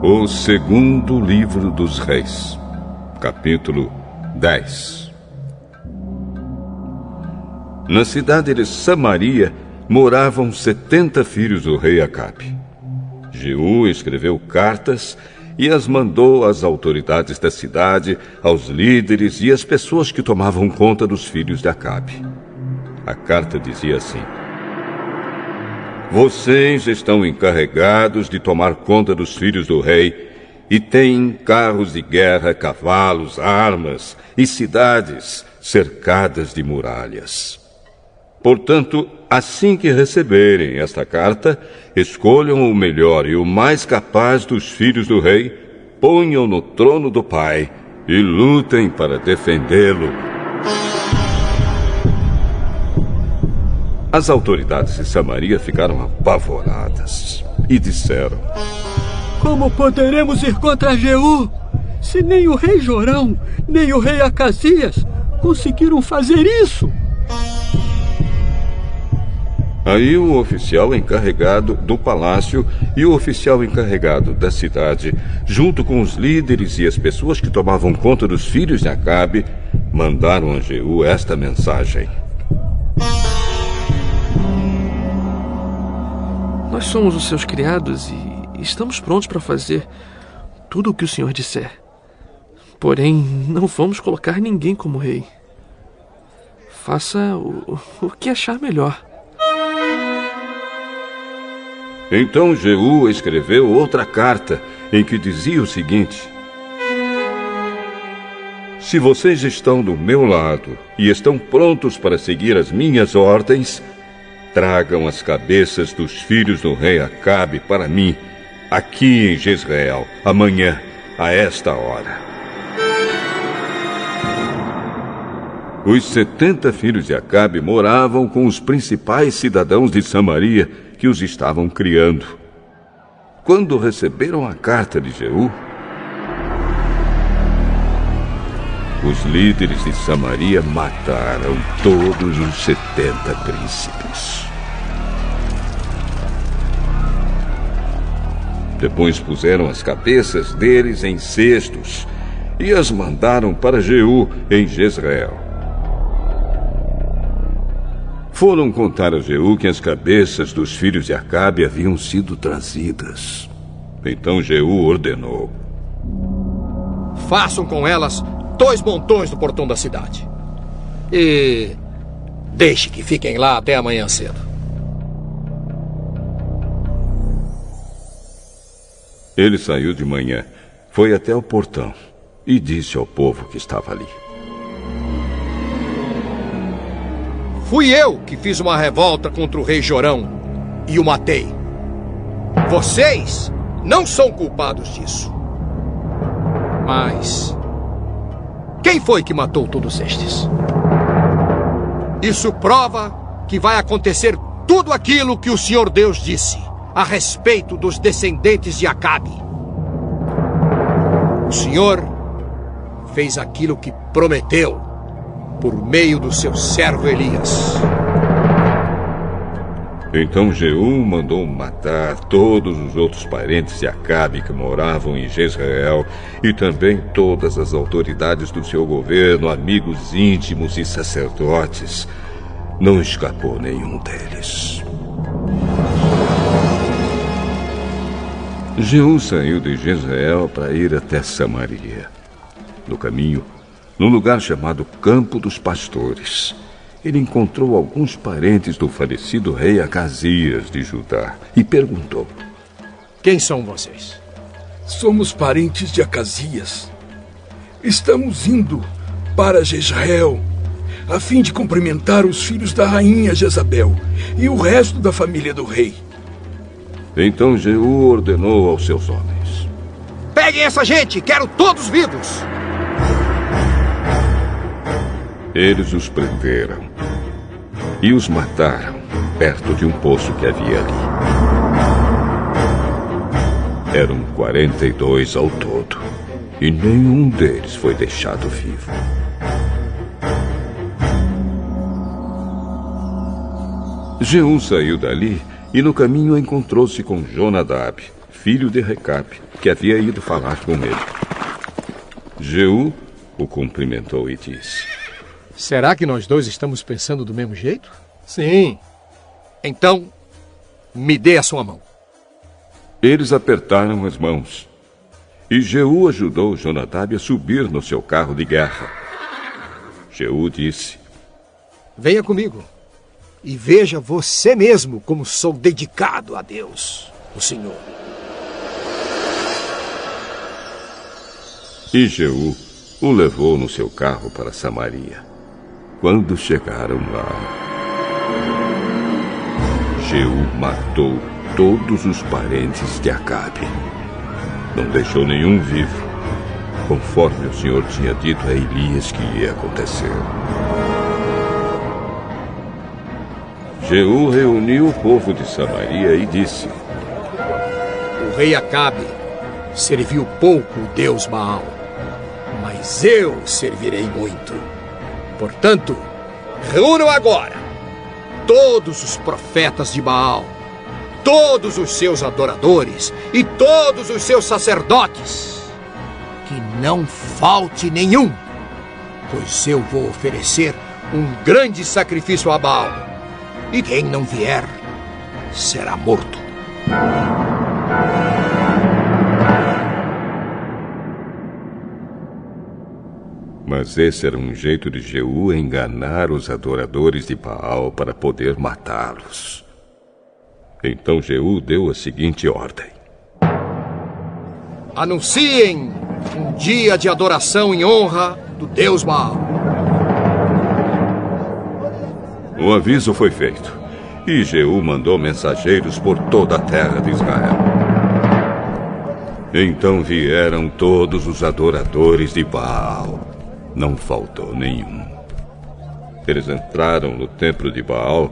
O segundo livro dos Reis, capítulo 10. Na cidade de Samaria moravam 70 filhos do rei Acabe. Jeú escreveu cartas e as mandou às autoridades da cidade, aos líderes e às pessoas que tomavam conta dos filhos de Acabe. A carta dizia assim: vocês estão encarregados de tomar conta dos filhos do rei e têm carros de guerra, cavalos, armas e cidades cercadas de muralhas. Portanto, assim que receberem esta carta, escolham o melhor e o mais capaz dos filhos do rei, ponham no trono do pai e lutem para defendê-lo. As autoridades de Samaria ficaram apavoradas e disseram: como poderemos ir contra Jeú, se nem o rei Jorão, nem o rei Acasias conseguiram fazer isso? Aí o oficial encarregado do palácio e o oficial encarregado da cidade, junto com os líderes e as pessoas que tomavam conta dos filhos de Acabe, mandaram a Jeú esta mensagem: nós somos os seus criados e estamos prontos para fazer tudo o que o senhor disser. Porém, não vamos colocar ninguém como rei. Faça o que achar melhor. Então Jeú escreveu outra carta em que dizia o seguinte: se vocês estão do meu lado e estão prontos para seguir as minhas ordens, tragam as cabeças dos filhos do rei Acabe para mim, aqui em Jezreel, amanhã, a esta hora. Os 70 filhos de Acabe moravam com os principais cidadãos de Samaria que os estavam criando. Quando receberam a carta de Jeú, os líderes de Samaria mataram todos os 70 príncipes. Depois puseram as cabeças deles em cestos e as mandaram para Jeú em Jezreel. Foram contar a Jeú que as cabeças dos filhos de Acabe haviam sido trazidas. Então Jeú ordenou: façam com elas 2 montões no portão da cidade. E deixe que fiquem lá até amanhã cedo. Ele saiu de manhã, foi até o portão e disse ao povo que estava ali: fui eu que fiz uma revolta contra o rei Jorão e o matei. Vocês não são culpados disso. Mas quem foi que matou todos estes? Isso prova que vai acontecer tudo aquilo que o Senhor Deus disse a respeito dos descendentes de Acabe. O Senhor fez aquilo que prometeu por meio do seu servo Elias. Então Jeú mandou matar todos os outros parentes de Acabe que moravam em Jezreel e também todas as autoridades do seu governo, amigos íntimos e sacerdotes. Não escapou nenhum deles. Jeú saiu de Jezreel para ir até Samaria. No caminho, num lugar chamado Campo dos Pastores, ele encontrou alguns parentes do falecido rei Acasias de Judá e perguntou: quem são vocês? Somos parentes de Acasias. Estamos indo para Jezreel a fim de cumprimentar os filhos da rainha Jezabel e o resto da família do rei. Então Jeú ordenou aos seus homens: peguem essa gente, quero todos vivos. Eles os prenderam e os mataram perto de um poço que havia ali. Eram 42 ao todo e nenhum deles foi deixado vivo. Jeú saiu dali e no caminho encontrou-se com Jonadab, filho de Recabe, que havia ido falar com ele. Jeú o cumprimentou e disse: Será que nós dois estamos pensando do mesmo jeito? Sim. Então, me dê a sua mão. Eles apertaram as mãos. E Jeú ajudou Jonadab a subir no seu carro de guerra. Jeú disse: Venha comigo e veja você mesmo como sou dedicado a Deus, o Senhor. E Jeú o levou no seu carro para Samaria. Quando chegaram lá, Jeú matou todos os parentes de Acabe. Não deixou nenhum vivo, conforme o Senhor tinha dito a Elias que ia acontecer. Jeú reuniu o povo de Samaria e disse: O rei Acabe serviu pouco o Deus Baal, mas eu servirei muito. Portanto, reúnam agora todos os profetas de Baal, todos os seus adoradores e todos os seus sacerdotes. Que não falte nenhum, pois eu vou oferecer um grande sacrifício a Baal. E quem não vier será morto. Mas esse era um jeito de Jeú enganar os adoradores de Baal para poder matá-los. Então Jeú deu a seguinte ordem: Anunciem um dia de adoração em honra do Deus Baal. O aviso foi feito, e Jeú mandou mensageiros por toda a terra de Israel. Então vieram todos os adoradores de Baal. Não faltou nenhum. Eles entraram no templo de Baal,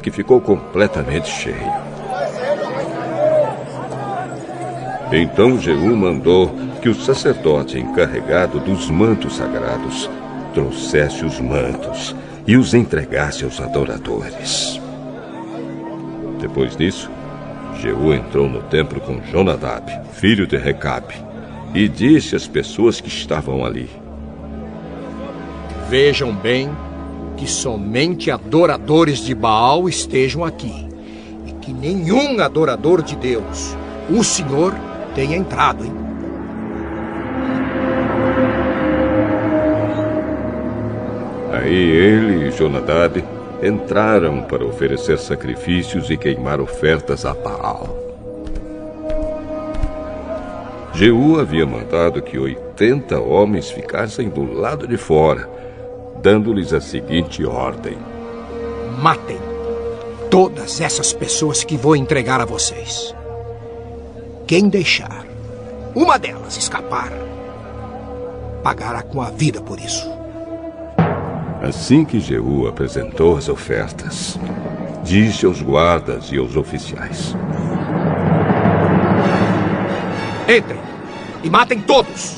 que ficou completamente cheio. Então Jeú mandou que o sacerdote encarregado dos mantos sagrados trouxesse os mantos e os entregasse aos adoradores. Depois disso, Jeú entrou no templo com Jonadab, filho de Recabe, e disse às pessoas que estavam ali: Vejam bem que somente adoradores de Baal estejam aqui, e que nenhum adorador de Deus, o Senhor, tenha entrado, hein? Aí ele e Jonadab entraram para oferecer sacrifícios e queimar ofertas a Baal. Jeú havia mandado que 80 homens ficassem do lado de fora, dando-lhes a seguinte ordem: Matem todas essas pessoas que vou entregar a vocês. Quem deixar uma delas escapar, pagará com a vida por isso. Assim que Jeú apresentou as ofertas, disse aos guardas e aos oficiais: Entrem e matem todos.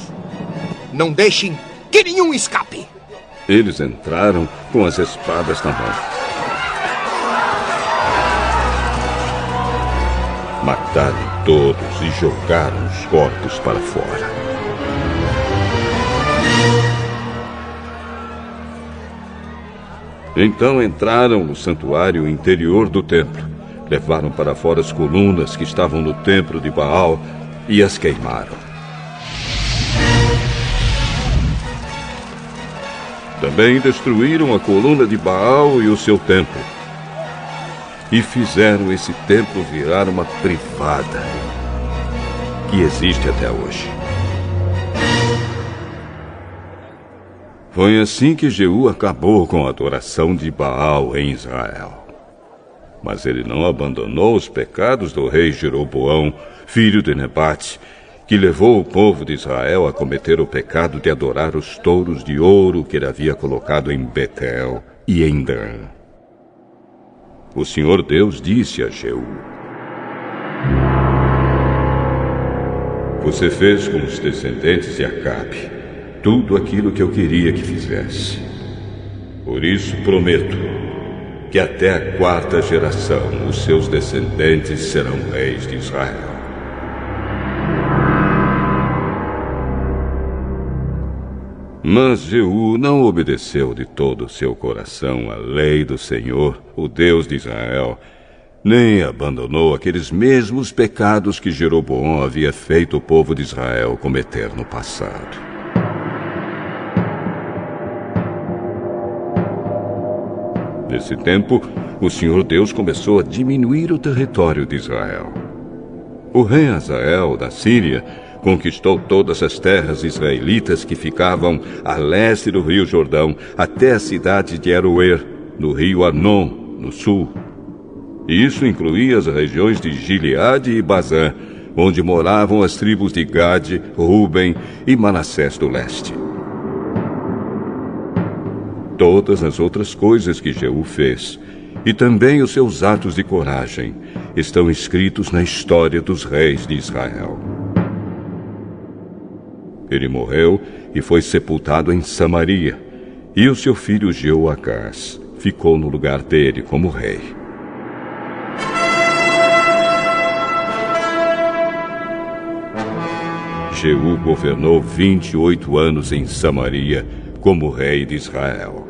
Não deixem que nenhum escape. Eles entraram com as espadas na mão. Mataram todos e jogaram os corpos para fora. Então entraram no santuário interior do templo, levaram para fora as colunas que estavam no templo de Baal e as queimaram. Também destruíram a coluna de Baal e o seu templo. E fizeram esse templo virar uma privada, que existe até hoje. Foi assim que Jeú acabou com a adoração de Baal em Israel. Mas ele não abandonou os pecados do rei Jeroboão, filho de Nebate, que levou o povo de Israel a cometer o pecado de adorar os touros de ouro que ele havia colocado em Betel e em Dan. O Senhor Deus disse a Jeú: Você fez com os descendentes de Acabe tudo aquilo que eu queria que fizesse. Por isso prometo que até a 4ª geração os seus descendentes serão reis de Israel. Mas Jeú não obedeceu de todo o seu coração à lei do Senhor, o Deus de Israel, nem abandonou aqueles mesmos pecados que Jeroboão havia feito o povo de Israel cometer no passado. Nesse tempo, o Senhor Deus começou a diminuir o território de Israel. O rei Hazael, da Síria, conquistou todas as terras israelitas que ficavam a leste do rio Jordão, até a cidade de Aroer, no rio Arnon, no sul. E isso incluía as regiões de Gileade e Bazã, onde moravam as tribos de Gade, Ruben e Manassés do leste. Todas as outras coisas que Jeú fez, e também os seus atos de coragem, estão escritos na história dos reis de Israel. Ele morreu e foi sepultado em Samaria, e o seu filho Jeoacás ficou no lugar dele como rei. Jeú governou 28 anos em Samaria como rei de Israel.